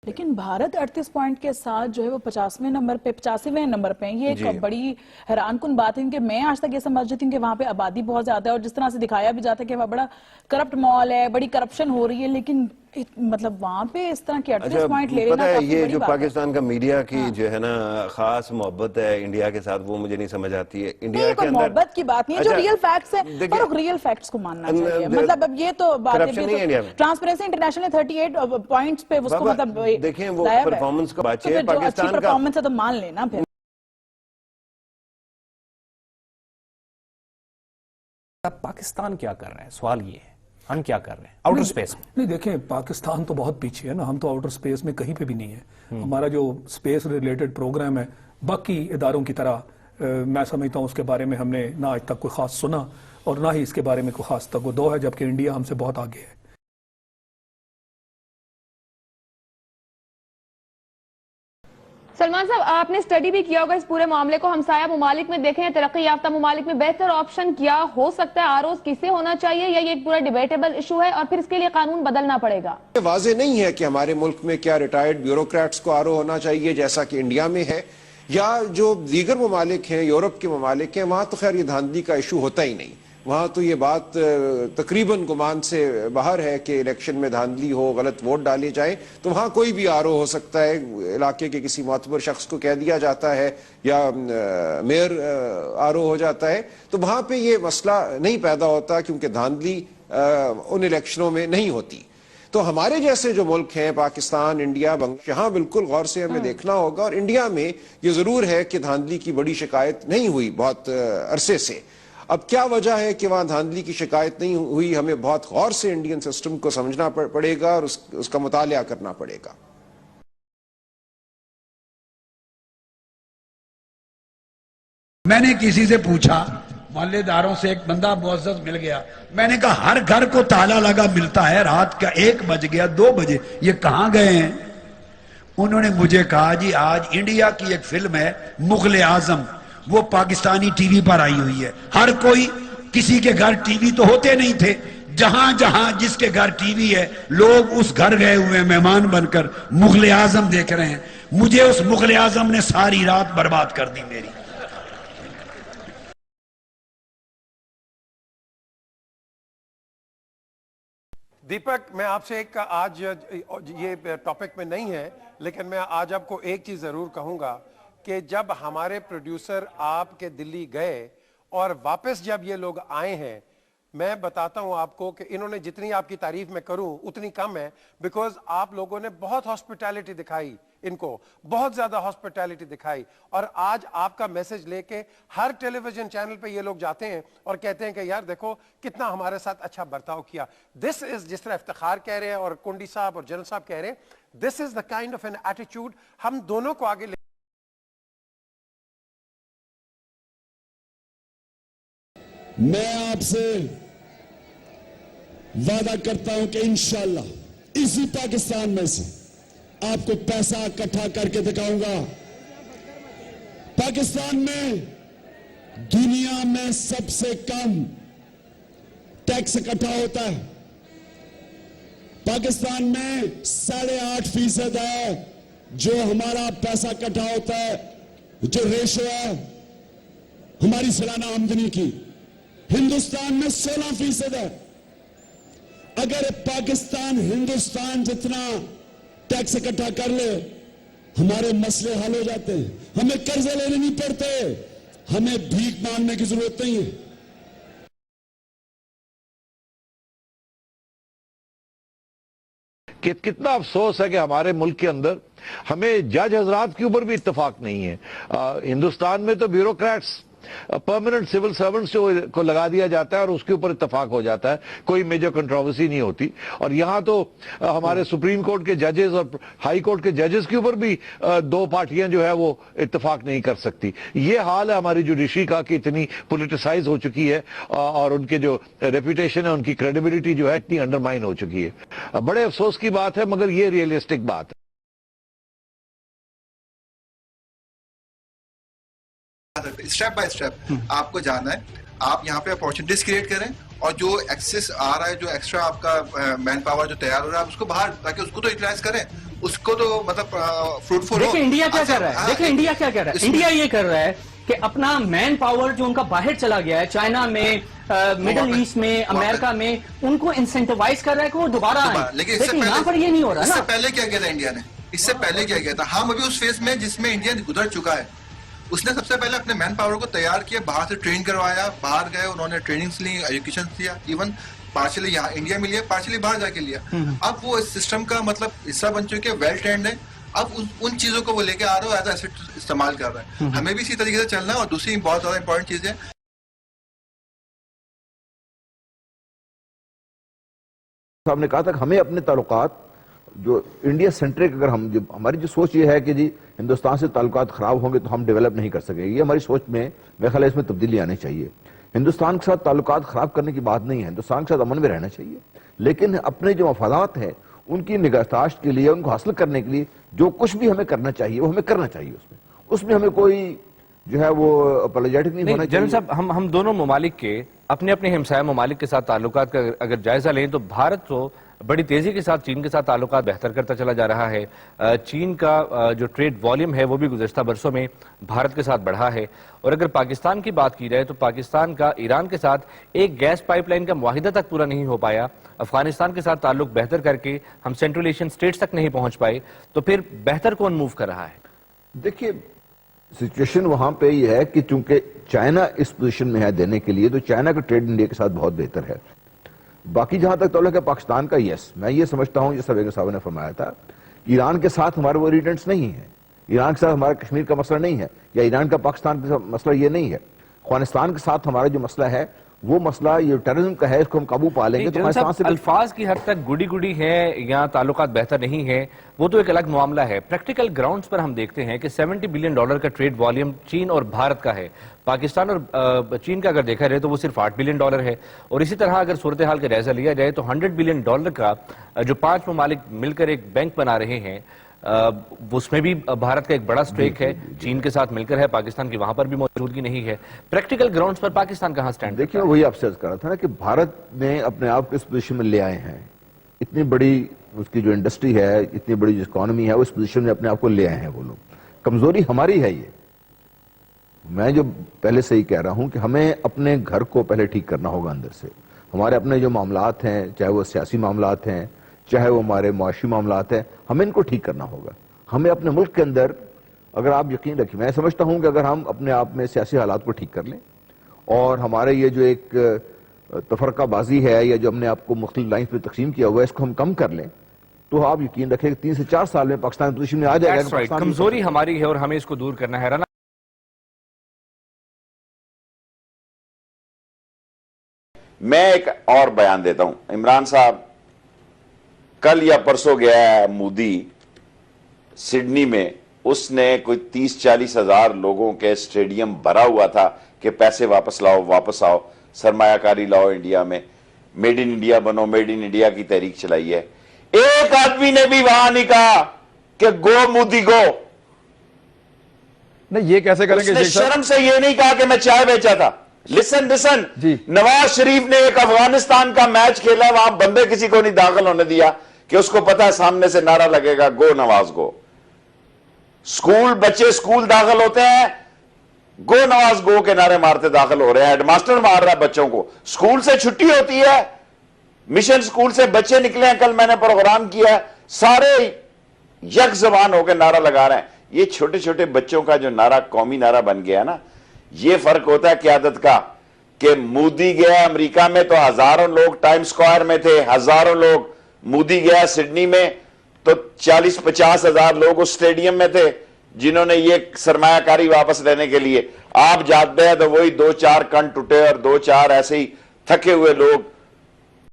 لیکن بھارت 38 پوائنٹ کے ساتھ جو ہے وہ 85ویں نمبر پہ ہیں. یہ ایک بڑی حیران کن بات ہے کہ میں آج تک یہ سمجھتی ہوں کہ وہاں پہ آبادی بہت زیادہ ہے اور جس طرح سے دکھایا بھی جاتا ہے کہ وہاں بڑا کرپٹ مال ہے, بڑی کرپشن ہو رہی ہے, لیکن مطلب وہاں پہ اس طرح کے 38 پوائنٹ لے لینا کافی بڑی بات ہے. یہ جو پاکستان کا میڈیا کی جو ہے نا خاص محبت ہے انڈیا کے ساتھ, وہ مجھے نہیں سمجھ آتی ہے. انڈیا کے اندر محبت کی بات نہیں ہے, جو ریئل فیکٹس ہیں پر ریئل فیکٹس کو ماننا چاہیے. مطلب اب یہ تو بات ہے, ٹرانسپیرنسی انٹرنیشنل نے 38 پوائنٹس پہ اس کو مطلب دیکھیں وہ پرفارمنس کو بچے جو اچھی پرفارمنس ہے تو مان لینا. پھر پاکستان کیا کر رہا ہے, سوال یہ ہے ہم کیا کر رہے ہیں آؤٹر سپیس میں؟ نہیں دیکھیں, پاکستان تو بہت پیچھے ہے نا, ہم تو آؤٹر سپیس میں کہیں پہ بھی نہیں ہے. ہمارا جو سپیس ریلیٹڈ پروگرام ہے باقی اداروں کی طرح میں سمجھتا ہوں اس کے بارے میں ہم نے نہ آج تک کوئی خاص سنا اور نہ ہی اس کے بارے میں کوئی خاص تگودو ہے, جبکہ انڈیا ہم سے بہت آگے ہے. سلمان صاحب, آپ نے اسٹڈی بھی کیا ہوگا اس پورے معاملے کو. ہمسایہ ممالک میں دیکھیں, ترقی یافتہ ممالک میں بہتر آپشن کیا ہو سکتا ہے؟ آروز کسے ہونا چاہیے, یا یہ ایک پورا ڈیبیٹیبل ایشو ہے اور پھر اس کے لیے قانون بدلنا پڑے گا؟ واضح نہیں ہے کہ ہمارے ملک میں کیا ریٹائرڈ بیوروکریٹس کو آرو ہونا چاہیے جیسا کہ انڈیا میں ہے, یا جو دیگر ممالک ہیں, یورپ کے ممالک ہیں, وہاں تو خیر یہ دھاندلی کا ایشو ہوتا ہی نہیں. وہاں تو یہ بات تقریباً گمان سے باہر ہے کہ الیکشن میں دھاندلی ہو, غلط ووٹ ڈالے جائیں, تو وہاں کوئی بھی آرو ہو سکتا ہے. علاقے کے کسی معتبر شخص کو کہہ دیا جاتا ہے یا میئر آرو ہو جاتا ہے, تو وہاں پہ یہ مسئلہ نہیں پیدا ہوتا کیونکہ دھاندلی ان الیکشنوں میں نہیں ہوتی. تو ہمارے جیسے جو ملک ہیں, پاکستان, انڈیا, بنگلہ, یہاں بالکل غور سے ہمیں دیکھنا ہوگا. اور انڈیا میں یہ ضرور ہے کہ دھاندلی کی بڑی شکایت نہیں ہوئی بہت عرصے سے. اب کیا وجہ ہے کہ وہاں دھاندلی کی شکایت نہیں ہوئی, ہمیں بہت غور سے انڈین سسٹم کو سمجھنا پڑے گا اور اس کا مطالعہ کرنا پڑے گا. میں نے کسی سے پوچھا, محلے داروں سے, ایک بندہ معزز مل گیا, میں نے کہا ہر گھر کو تالا لگا ملتا ہے, رات کا 1 بج گیا 2 بجے, یہ کہاں گئے ہیں؟ انہوں نے مجھے کہا جی آج انڈیا کی ایک فلم ہے مغل اعظم, وہ پاکستانی ٹی وی پر آئی ہوئی ہے. ہر کوئی, کسی کے گھر ٹی وی تو ہوتے نہیں تھے, جہاں جہاں جس کے گھر ٹی وی ہے لوگ اس گھر گئے ہوئے مہمان بن کر مغل اعظم دیکھ رہے ہیں. مجھے اس مغل اعظم نے ساری رات برباد کر دی میری. دیپک, میں آپ سے ایک آج یہ ٹاپک میں نہیں ہے, لیکن میں آج آپ کو ایک چیز ضرور کہوں گا کہ جب ہمارے پروڈیوسر آپ کے دلی گئے اور واپس جب یہ لوگ آئے ہیں, میں بتاتا ہوں آپ کو کہ انہوں نے جتنی آپ کی تعریف میں کروں اتنی کم ہے, بیکوز آپ لوگوں نے بہت ہاسپٹیلٹی دکھائی, ان کو بہت زیادہ ہاسپٹیلٹی دکھائی. اور آج آپ کا میسج لے کے ہر ٹیلی ویژن چینل پہ یہ لوگ جاتے ہیں اور کہتے ہیں کہ یار دیکھو کتنا ہمارے ساتھ اچھا برتاؤ کیا. دس از, جس طرح افتخار کہہ رہے ہیں اور کنڈی صاحب اور جنرل صاحب کہہ رہے ہیں, this is the kind of an attitude ہم دونوں کو آگے لے. میں آپ سے وعدہ کرتا ہوں کہ انشاءاللہ اسی پاکستان میں سے آپ کو پیسہ اکٹھا کر کے دکھاؤں گا. پاکستان میں دنیا میں سب سے کم ٹیکس اکٹھا ہوتا ہے. پاکستان میں 8.5% ہے جو ہمارا پیسہ اکٹھا ہوتا ہے, جو ریشو ہے ہماری سالانہ آمدنی کی. ہندوستان میں 16% ہے. اگر پاکستان ہندوستان جتنا ٹیکس اکٹھا کر لے, ہمارے مسئلے حل ہو جاتے ہیں. ہمیں قرضے لینے نہیں پڑتے, ہمیں بھیک مانگنے کی ضرورت نہیں ہے. کتنا افسوس ہے کہ ہمارے ملک کے اندر ہمیں جج حضرات کے اوپر بھی اتفاق نہیں ہے. ہندوستان میں تو بیوروکریٹس, پرماننٹ سول سرونٹس کو لگا دیا جاتا ہے اور اس کے اوپر اتفاق ہو جاتا ہے, کوئی میجر کنٹروورسی نہیں ہوتی. اور یہاں تو ہمارے سپریم کورٹ کے ججز اور ہائی کورٹ کے ججز کے اوپر بھی 2 پارٹیاں جو ہے وہ اتفاق نہیں کر سکتی. یہ حال ہے ہماری جوڈیشری کا کہ اتنی پولیٹیسائز ہو چکی ہے اور ان کے جو ریپوٹیشن ہے, ان کی کریڈیبلٹی جو ہے اتنی انڈرمائن ہو چکی ہے. بڑے افسوس کی بات ہے, مگر یہ ریئلسٹک بات ہے. اسٹیپ بائی اسٹیپ آپ کو جانا ہے. آپ یہاں پہ اپارچونیٹیز کریٹ کریں اور جو ایکسس آ رہا ہے, جو ایکسٹرا آپ کا مین پاور جو تیار ہو رہا ہے, اس کو باہر, تاکہ اس کو تو یوٹیلائز کریں. اس کو تو مطلب فروٹفل. دیکھیں انڈیا کیا کر رہا ہے, دیکھیں انڈیا کیا کر رہا ہے. انڈیا یہ کر رہا ہے کہ اپنا مین پاور جو ان کا باہر چلا گیا ہے, چائنا میں, مڈل ایسٹ میں, امریکہ میں, ان کو انسینٹیوائز کر رہا ہے کہ وہ دوبارہ آئیں. لیکن یہاں پر یہ نہیں ہو رہا نا. اس سے پہلے کیا کیا تھا انڈیا نے, اس سے پہلے کیا کیا تھا, ہم ابھی اس فیز میں جس میں انڈیا گزر چکا ہے. اس نے سب سے پہلے اپنے مین پاور کو تیار کیا, باہر سے ٹرین کروایا, باہر گئے, انہوں نے ٹریننگز لی, ایجوکیشن لیا, ایون پارشلی یہاں انڈیا میں لیا, پارشلی باہر جا کے لیا. اب وہ اس سسٹم کا مطلب حصہ بن چکے, ویل ٹرینڈ ہے. اب ان چیزوں کو وہ لے کے آ رہا ہے, ایز ایسٹ استعمال کر رہا ہے. ہمیں بھی اسی طریقے سے چلنا ہے. اور دوسری بہت زیادہ امپورٹنٹ چیز ہے, صاحب نے کہا تھا کہ ہمیں اپنے تعلقات جو انڈیا سینٹرک, اگر ہم ہماری جو سوچ یہ ہے کہ جی ہندوستان سے تعلقات خراب ہوں گے تو ہم ڈیولپ نہیں کر سکیں, یہ ہماری سوچ میں میرے خیال ہے اس میں تبدیلی آنی چاہیے. ہندوستان کے ساتھ تعلقات خراب کرنے کی بات نہیں ہے, ہندوستان کے ساتھ امن میں رہنا چاہیے, لیکن اپنے جو مفادات ہیں ان کی نگہداشت کے لیے, ان کو حاصل کرنے کے لیے جو کچھ بھی ہمیں کرنا چاہیے وہ ہمیں کرنا چاہیے. اس میں ہمیں کوئی جو ہے وہ اپولوجیٹک نہیں ہونا چاہیے. جنرل صاحب, ہم دونوں ممالک کے اپنے اپنے ہمسایہ ممالک کے ساتھ تعلقات کا اگر جائزہ لیں تو بھارت تو بڑی تیزی کے ساتھ چین کے ساتھ تعلقات بہتر کرتا چلا جا رہا ہے. چین کا جو ٹریڈ والیوم ہے وہ بھی گزشتہ برسوں میں بھارت کے ساتھ بڑھا ہے. اور اگر پاکستان کی بات کی جائے تو پاکستان کا ایران کے ساتھ ایک گیس پائپ لائن کا معاہدہ تک پورا نہیں ہو پایا. افغانستان کے ساتھ تعلق بہتر کر کے ہم سینٹرل ایشین سٹیٹس تک نہیں پہنچ پائے. تو پھر بہتر کون موو کر رہا ہے؟ دیکھیے سچویشن وہاں پہ یہ ہے کہ چونکہ چائنا اس پوزیشن میں ہے دینے کے لیے, تو چائنا کا ٹریڈ انڈیا کے ساتھ بہت بہتر ہے. باقی جہاں تک تعلق ہے پاکستان کا, یس میں یہ سمجھتا ہوں جیسا بیگم صاحب نے فرمایا تھا, ایران کے ساتھ ہمارے وہ ریٹنٹس نہیں ہیں, ایران کے ساتھ ہمارا کشمیر کا مسئلہ نہیں ہے, یا ایران کا پاکستان کا مسئلہ یہ نہیں ہے. افغانستان کے ساتھ ہمارا جو مسئلہ ہے وہ مسئلہ یہ ٹیررزم کا ہے, اس کو ہم قابو پا لیں گے تو افغانستان سے الفاظ کی حد تک گڈی گڈی ہے یا تعلقات بہتر نہیں ہے, وہ تو ایک الگ معاملہ ہے. پریکٹیکل گراؤنڈز پر ہم دیکھتے ہیں کہ $70 بلین کا ٹریڈ والیوم چین اور بھارت کا ہے. پاکستان اور چین کا اگر دیکھا جائے تو وہ صرف $8 بلین ہے. اور اسی طرح اگر صورتحال کا جائزہ لیا جائے تو $100 بلین کا جو 5 ممالک مل کر ایک بینک بنا رہے ہیں, اس میں بھی بھارت کا ایک بڑا سٹیک ہے, چین کے ساتھ مل کر ہے, پاکستان کی وہاں پر بھی موجودگی نہیں ہے. پریکٹیکل گراؤنڈز پر پاکستان کہاں سٹینڈ؟ دیکھیں وہی آپ سے عرض کر رہا تھا نا کہ بھارت نے اپنے آپ کو اس پوزیشن میں لے آئے ہیں, اتنی بڑی اس کی جو انڈسٹری ہے, اتنی بڑی جو اکانومی ہے, اس پوزیشن میں اپنے آپ کو لے آئے ہیں وہ لوگ. کمزوری ہماری ہے. یہ میں جو پہلے سے ہی کہہ رہا ہوں کہ ہمیں اپنے گھر کو پہلے ٹھیک کرنا ہوگا اندر سے. ہمارے اپنے جو معاملات ہیں, چاہے وہ سیاسی معاملات ہیں, چاہے وہ ہمارے معاشی معاملات ہیں, ہمیں ان کو ٹھیک کرنا ہوگا. ہمیں اپنے ملک کے اندر, اگر آپ یقین رکھیں, میں سمجھتا ہوں کہ اگر ہم اپنے آپ میں سیاسی حالات کو ٹھیک کر لیں اور ہمارے یہ جو ایک تفرقہ بازی ہے یا جو ہم نے آپ کو مختلف لائنز پہ تقسیم کیا ہوا ہے, اس کو ہم کم کر لیں تو آپ یقین رکھیں کہ 3 سے 4 سال میں پاکستان پوزیشن میں آ جائے گا. کمزوری ہماری ہے اور ہمیں اس کو دور کرنا ہے. میں ایک اور بیان دیتا ہوں. عمران صاحب کل یا پرسوں گیا ہے مودی سڈنی میں, اس نے کوئی 30-40 ہزار لوگوں کے سٹیڈیم بھرا ہوا تھا کہ پیسے واپس لاؤ, واپس آؤ, سرمایہ کاری لاؤ انڈیا میں, میڈ ان انڈیا بنو, میڈ ان انڈیا کی تحریک چلائی ہے. ایک آدمی نے بھی وہاں نہیں کہا کہ گو مودی گو. نہیں یہ کیسے کریں گے؟ اس نے شرم سے یہ نہیں کہا کہ میں چائے بیچا تھا. لسن نواز شریف نے ایک افغانستان کا میچ کھیلا, وہاں بندے کسی کو نہیں داخل ہونے دیا کہ اس کو پتا ہے سامنے سے نعرہ لگے گا گو نواز گو. بچے اسکول داخل ہوتے ہیں, گو نواز گو کے نعرے مارتے داخل ہو رہے ہیں. ہیڈ ماسٹر مار رہا ہے بچوں کو. اسکول سے چھٹی ہوتی ہے, مشن اسکول سے بچے نکلے ہیں, کل میں نے پروگرام کیا ہے, سارے یک زبان ہو کے نعرہ لگا رہے ہیں. یہ چھوٹے چھوٹے بچوں کا جو نعرہ قومی نعرہ بن گیا نا, یہ فرق ہوتا ہے قیادت کا. کہ مودی گیا امریکہ میں تو ہزاروں لوگ ٹائم سکوائر میں تھے, ہزاروں لوگ. مودی گیا سڈنی میں تو 40-50 ہزار لوگ اس سٹیڈیم میں تھے جنہوں نے یہ سرمایہ کاری واپس لینے کے لیے. آپ جاتے ہیں تو وہی 2-4 کن ٹوٹے اور 2-4 ایسے ہی تھکے ہوئے لوگ